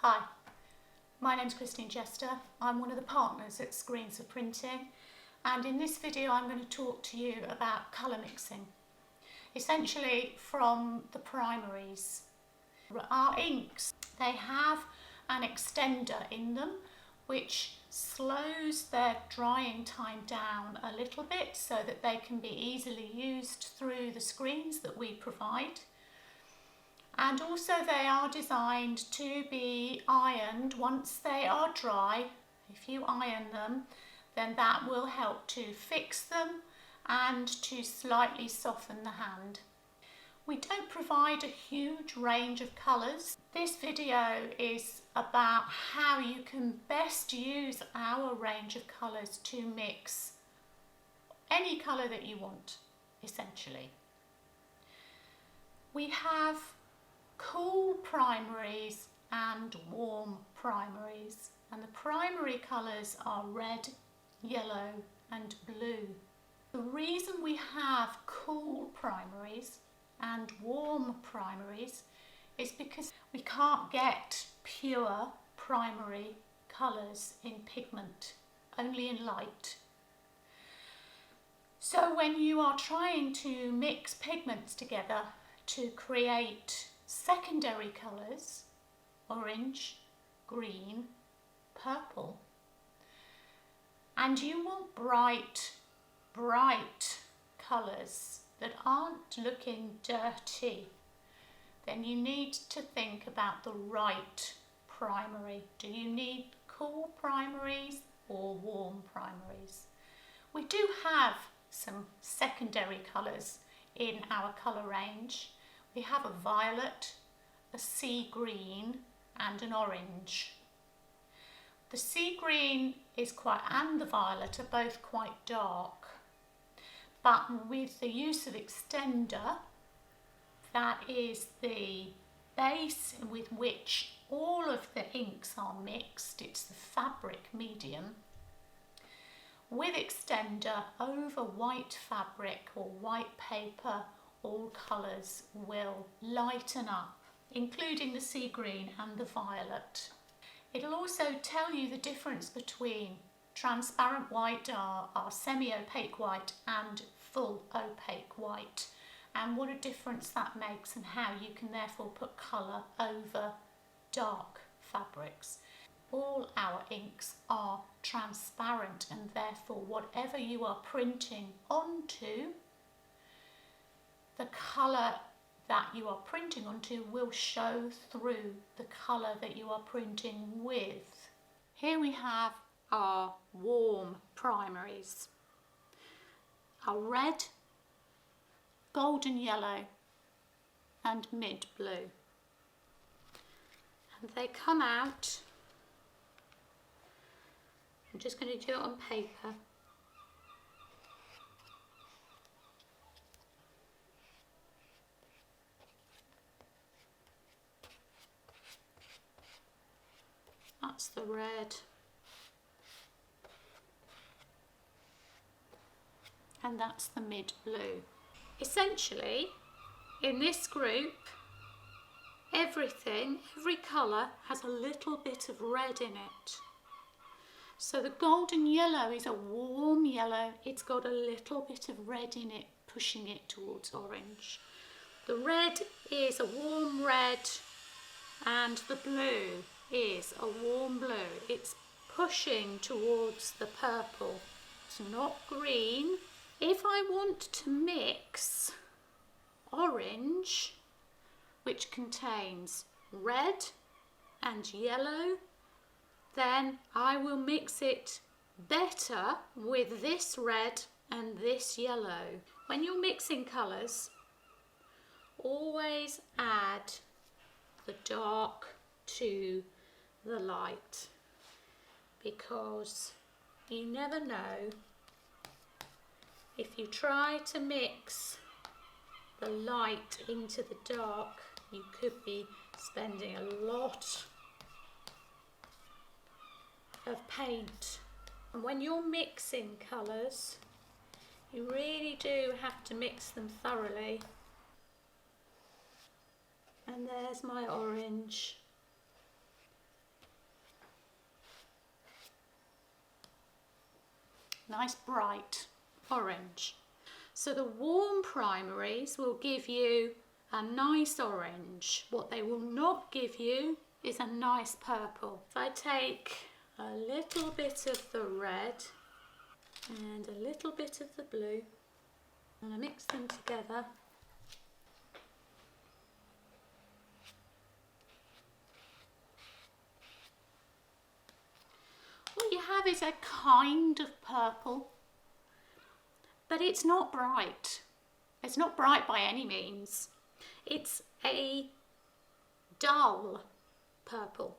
Hi, my name's Christine Chester. I'm one of the partners at Screens for Printing, and in this video I'm going to talk to you about colour mixing, essentially from the primaries. Our inks, they have an extender in them which slows their drying time down a little bit so that they can be easily used through the screens that we provide. And also they are designed to be ironed once they are dry. If you iron them, then that will help to fix them and to slightly soften the hand. We don't provide a huge range of colours. This video is about how you can best use our range of colours to mix any colour that you want, essentially. We have cool primaries and warm primaries, and the primary colours are red, yellow and blue. The reason we have cool primaries and warm primaries is because we can't get pure primary colours in pigment, only in light. So when you are trying to mix pigments together to create secondary colours, orange, green, purple, and you want bright colours that aren't looking dirty, then you need to think about the right primary. Do you need cool primaries or warm primaries? We do have some secondary colours in our colour range. We have a violet, a sea green and an orange. The sea green and the violet are both quite dark, but with the use of extender, that is the base with which all of the inks are mixed, it's the fabric medium. With extender over white fabric or white paper, all colours will lighten up, including the sea green and the violet. It'll also tell you the difference between transparent white, our semi-opaque white, and full opaque white, and what a difference that makes and how you can therefore put colour over dark fabrics. All our inks are transparent, and therefore whatever you are printing onto, the colour that you are printing onto will show through the colour that you are printing with. Here we have our warm primaries. Our red, golden yellow and mid blue. And they come out, I'm just going to do it on paper. That's the red. And that's the mid blue. Essentially, in this group, every colour has a little bit of red in it. So the golden yellow is a warm yellow. It's got a little bit of red in it, pushing it towards orange. The red is a warm red, and the blue is a warm blue. It's pushing towards the purple. It's not green. If I want to mix orange, which contains red and yellow, then I will mix it better with this red and this yellow. When you're mixing colours, always add the dark to the light, because you never know, if you try to mix the light into the dark, you could be spending a lot of paint. And when you're mixing colours, you really do have to mix them thoroughly. And there's my orange. nice bright orange. So the warm primaries will give you a nice orange. What they will not give you is a nice purple. If I take a little bit of the red and a little bit of the blue and I mix them together, what you have is a kind of purple, but it's not bright. It's not bright by any means. It's a dull purple,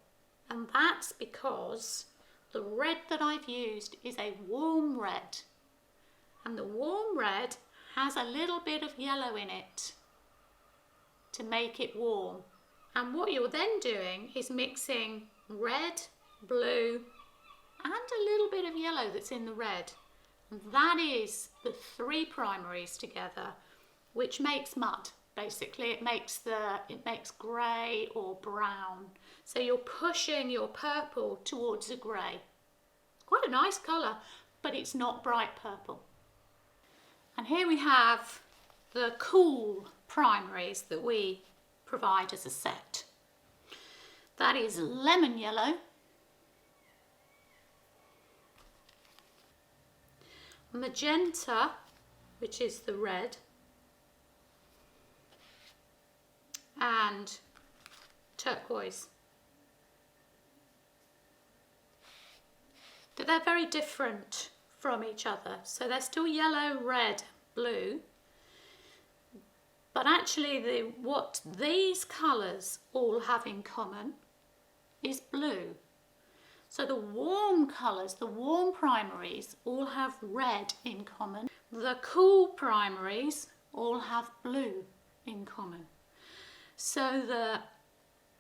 and that's because the red that I've used is a warm red, and the warm red has a little bit of yellow in it to make it warm. And what you're then doing is mixing red, blue and a little bit of yellow that's in the red, and that is the three primaries together, which makes mud. Basically it makes grey or brown. So you're pushing your purple towards a grey. Quite a nice colour, but it's not bright purple. And here we have the cool primaries that we provide as a set. That is lemon yellow, magenta, which is the red, and turquoise. But they're very different from each other. So they're still yellow, red, blue. But actually what these colours all have in common is blue. So the warm colours, the warm primaries, all have red in common. The cool primaries all have blue in common. So the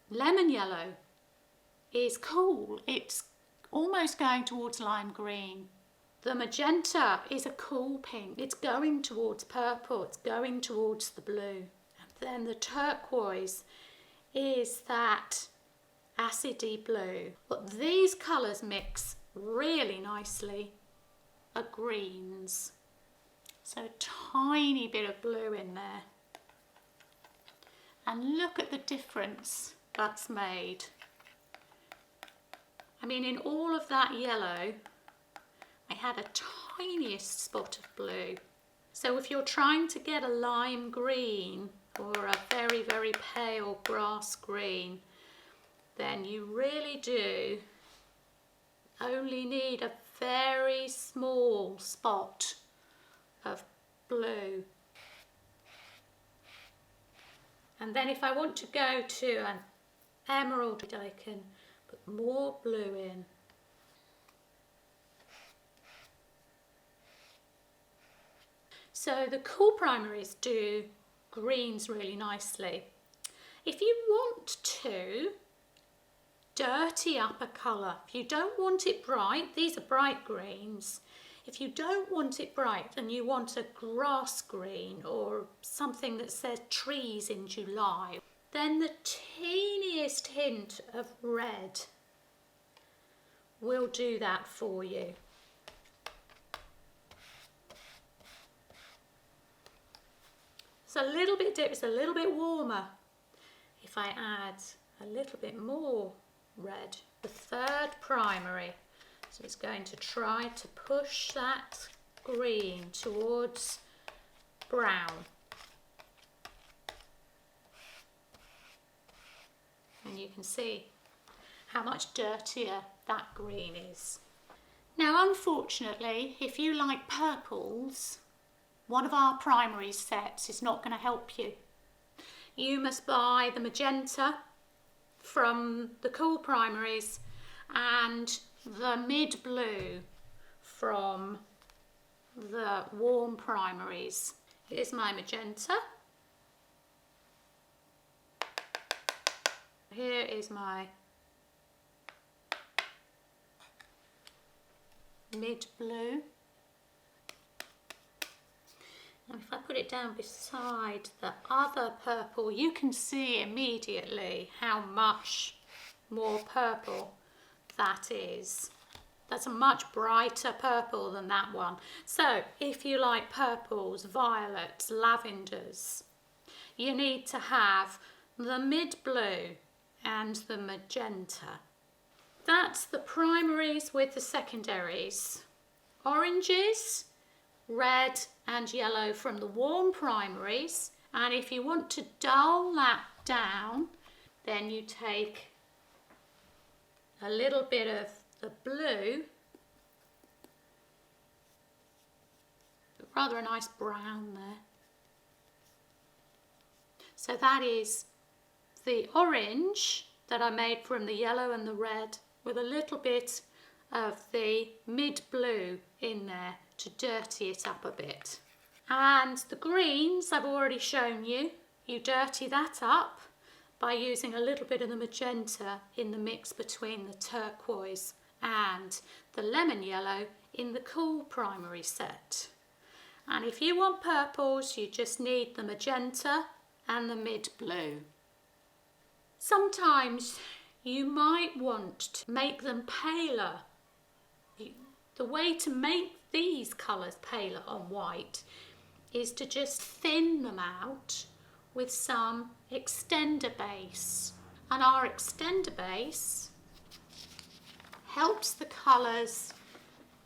lemon yellow is cool. It's almost going towards lime green. The magenta is a cool pink. It's going towards purple. It's going towards the blue. And then the turquoise is that acidy blue. But these colours mix really nicely are greens. So a tiny bit of blue in there. And look at the difference that's made. I mean, in all of that yellow, I had a tiniest spot of blue. So if you're trying to get a lime green or a very, very pale grass green, then you really do only need a very small spot of blue. And then if I want to go to an emerald, I can put more blue in. So the cool primaries do greens really nicely. If you want to dirty up a colour, if you don't want it bright, these are bright greens. If you don't want it bright and you want a grass green or something that says trees in July, then the teeniest hint of red will do that for you. It's a little bit deep, it's a little bit warmer. If I add a little bit more red, the third primary, so it's going to try to push that green towards brown. And you can see how much dirtier that green is. Now, unfortunately, if you like purples, one of our primary sets is not going to help you. You must buy the magenta from the cool primaries and the mid blue from the warm primaries. Here's my magenta. Here is my mid blue. And if I put it down beside the other purple, you can see immediately how much more purple that is That's a much brighter purple than that one. So if you like purples, violets, lavenders, you need to have the mid blue and the magenta. That's the primaries with the secondaries. Oranges, red and yellow from the warm primaries, and if you want to dull that down, then you take a little bit of the blue, rather a nice brown there. So that is the orange that I made from the yellow and the red with a little bit of the mid blue in there to dirty it up a bit. And the greens I've already shown you. You dirty that up by using a little bit of the magenta in the mix between the turquoise and the lemon yellow in the cool primary set. And if you want purples, you just need the magenta and the mid blue. Sometimes you might want to make them paler. The way to make these colours paler on white is to just thin them out with some extender base. And our extender base helps the colours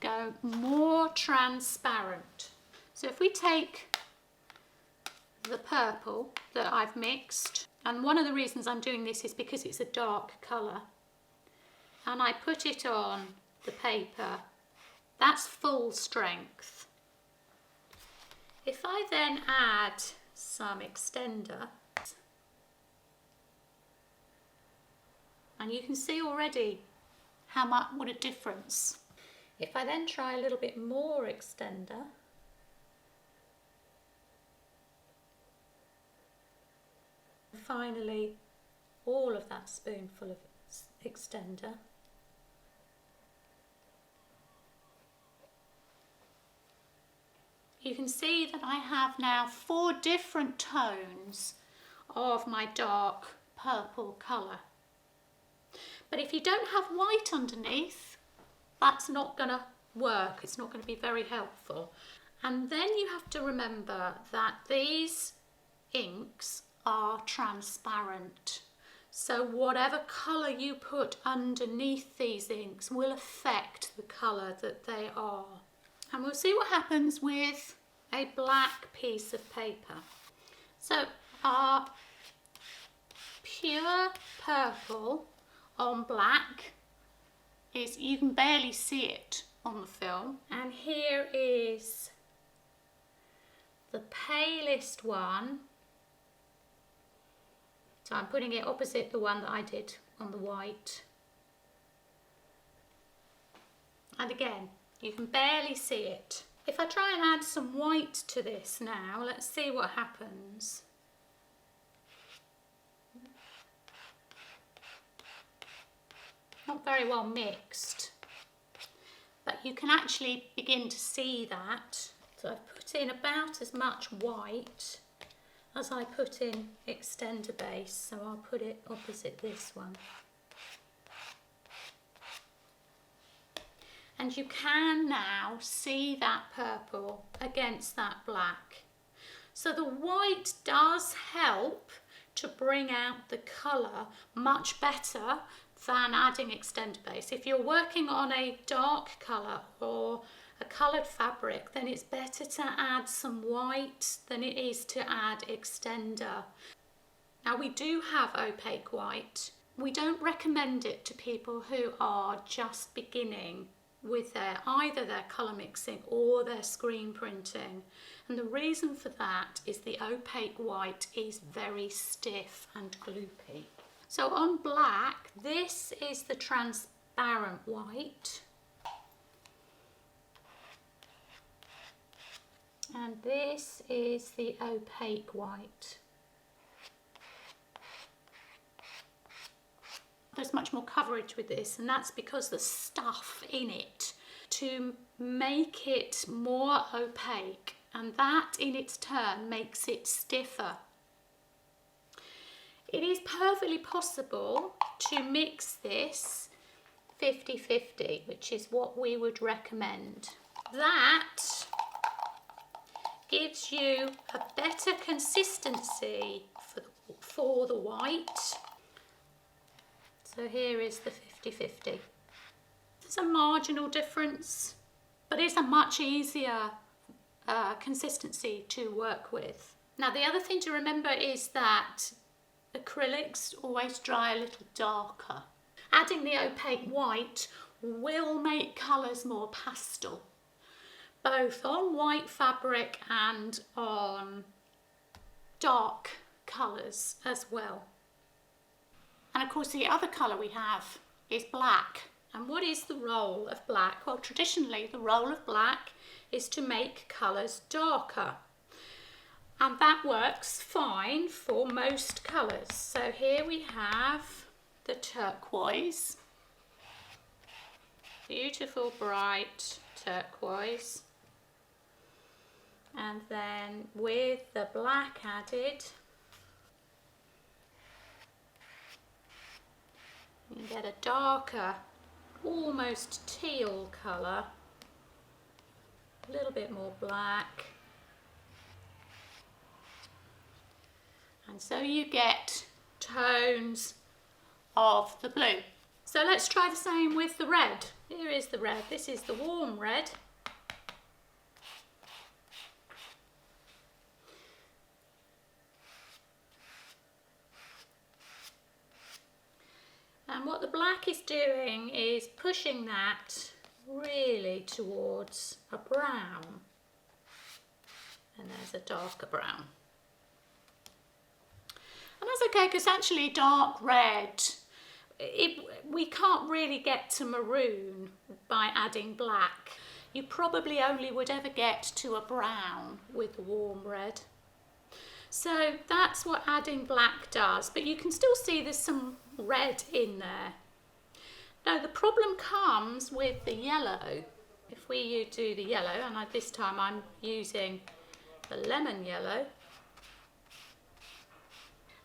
go more transparent. So if we take the purple that I've mixed, and one of the reasons I'm doing this is because it's a dark colour, and I put it on the paper, that's full strength. If I then add some extender, and you can see already what a difference. If I then try a little bit more extender, finally all of that spoonful of extender, you can see that I have now 4 different tones of my dark purple colour. But if you don't have white underneath, that's not going to work. It's not going to be very helpful. And then you have to remember that these inks are transparent. So whatever colour you put underneath these inks will affect the colour that they are. And we'll see what happens with a black piece of paper. So our pure purple on black is, you can barely see it on the film. And here is the palest one. So I'm putting it opposite the one that I did on the white. And again, you can barely see it. If I try and add some white to this now, let's see what happens. Not very well mixed, but you can actually begin to see that. So I've put in about as much white as I put in extender base, so I'll put it opposite this one. And you can now see that purple against that black. So the white does help to bring out the colour much better than adding extender base. If you're working on a dark colour or a coloured fabric, then it's better to add some white than it is to add extender. Now we do have opaque white. We don't recommend it to people who are just beginning with either their colour mixing or their screen printing. And the reason for that is the opaque white is very stiff and gloopy. So on black, this is the transparent white. And this is the opaque white. There's much more coverage with this, and that's because the stuff in it to make it more opaque, and that in its turn makes it stiffer. It is perfectly possible to mix this 50-50, which is what we would recommend. That gives you a better consistency for the white. So here is the 50-50. There's a marginal difference, but it's a much easier consistency to work with. Now the other thing to remember is that acrylics always dry a little darker. Adding the opaque white will make colours more pastel, both on white fabric and on dark colours as well. And of course the other colour we have is black. And what is the role of black? Well, traditionally the role of black is to make colours darker. And that works fine for most colours. So here we have the turquoise. Beautiful bright turquoise. And then with the black added, you get a darker, almost teal colour. A little bit more black. And so you get tones of the blue. So let's try the same with the red. Here is the red. This is the warm red. And what the black is doing is pushing that really towards a brown. And there's a darker brown. And that's okay, because actually dark red, we can't really get to maroon by adding black. You probably only would ever get to a brown with the warm red. So that's what adding black does, but you can still see there's some red in there. Now the problem comes with the yellow. If we do the yellow, and this time I'm using the lemon yellow.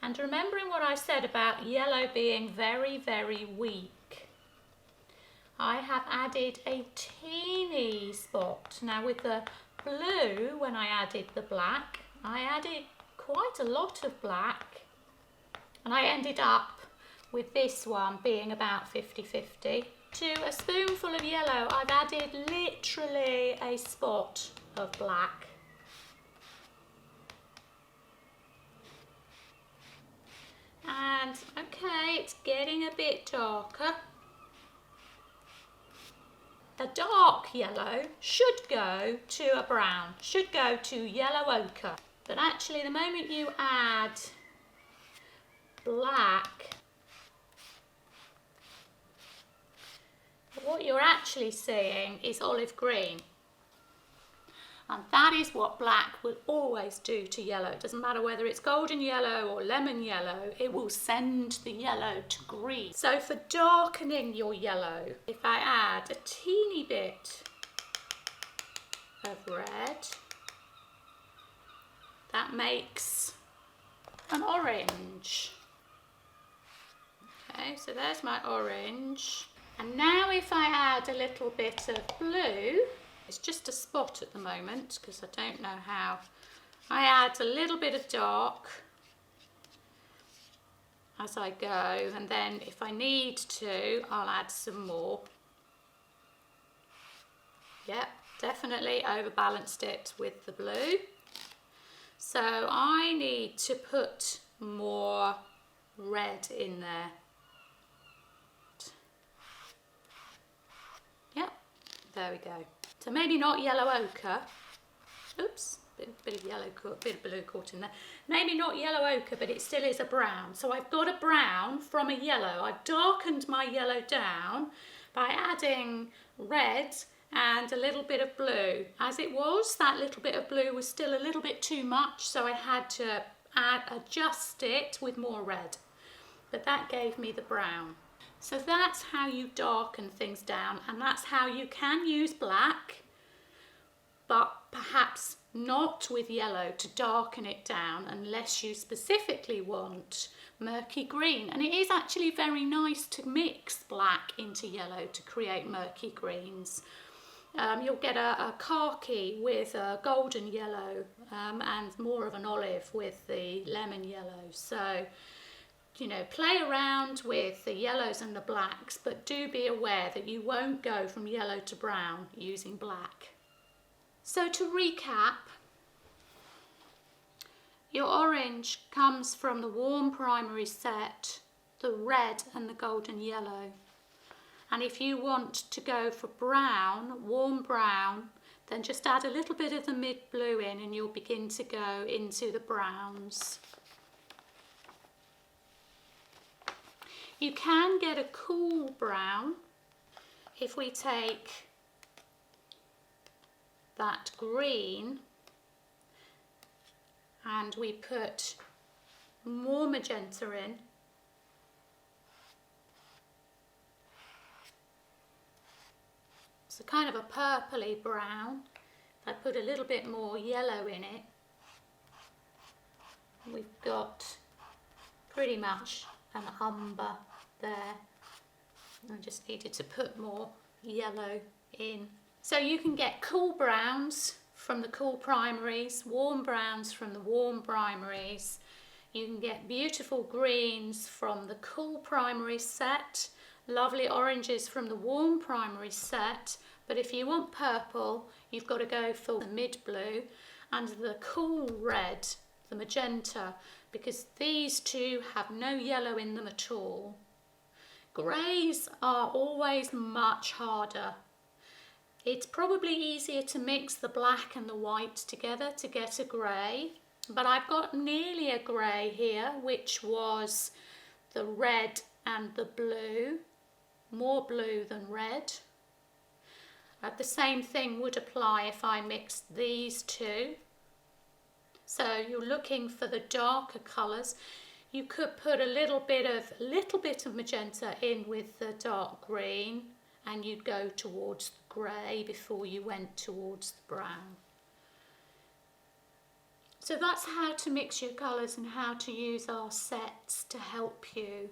And remembering what I said about yellow being very, very weak, I have added a teeny spot. Now with the blue, when I added the black, I added quite a lot of black, and I ended up with this one being about 50-50. To a spoonful of yellow, I've added literally a spot of black. And okay, it's getting a bit darker. A dark yellow should go to a brown, should go to yellow ochre. But actually the moment you add black, what you're actually seeing is olive green. And that is what black will always do to yellow. It doesn't matter whether it's golden yellow or lemon yellow, it will send the yellow to green. So for darkening your yellow, if I add a teeny bit of red, that makes an orange. Okay, so there's my orange. And now if I add a little bit of blue, it's just a spot at the moment because I don't know how. I add a little bit of dark as I go, and then if I need to, I'll add some more. Yep, definitely overbalanced it with the blue. So I need to put more red in there. Yep, there we go. So maybe not yellow ochre. Oops, bit of yellow, bit of blue caught in there. Maybe not yellow ochre, but it still is a brown. So I've got a brown from a yellow. I've darkened my yellow down by adding red and a little bit of blue. As it was, that little bit of blue was still a little bit too much, so I had to adjust it with more red. But that gave me the brown. So that's how you darken things down, and that's how you can use black, but perhaps not with yellow to darken it down unless you specifically want murky green. And it is actually very nice to mix black into yellow to create murky greens. You'll get a khaki with a golden yellow and more of an olive with the lemon yellow. So, you know, play around with the yellows and the blacks, but do be aware that you won't go from yellow to brown using black. So to recap, your orange comes from the warm primary set, the red and the golden yellow. And if you want to go for brown, warm brown, then just add a little bit of the mid blue in and you'll begin to go into the browns. You can get a cool brown if we take that green and we put more magenta in. It's a kind of a purpley brown. I put a little bit more yellow in it. We've got pretty much an umber there. I just needed to put more yellow in. So you can get cool browns from the cool primaries, warm browns from the warm primaries. You can get beautiful greens from the cool primary set, lovely oranges from the warm primary set, but if you want purple, you've got to go for the mid blue and the cool red, the magenta, because these two have no yellow in them at all. Greys are always much harder. It's probably easier to mix the black and the white together to get a grey, but I've got nearly a grey here, which was the red and the blue, more blue than red. The same thing would apply if I mixed these two. So you're looking for the darker colours. You could put a little bit of magenta in with the dark green, and you'd go towards the grey before you went towards the brown. So that's how to mix your colours and how to use our sets to help you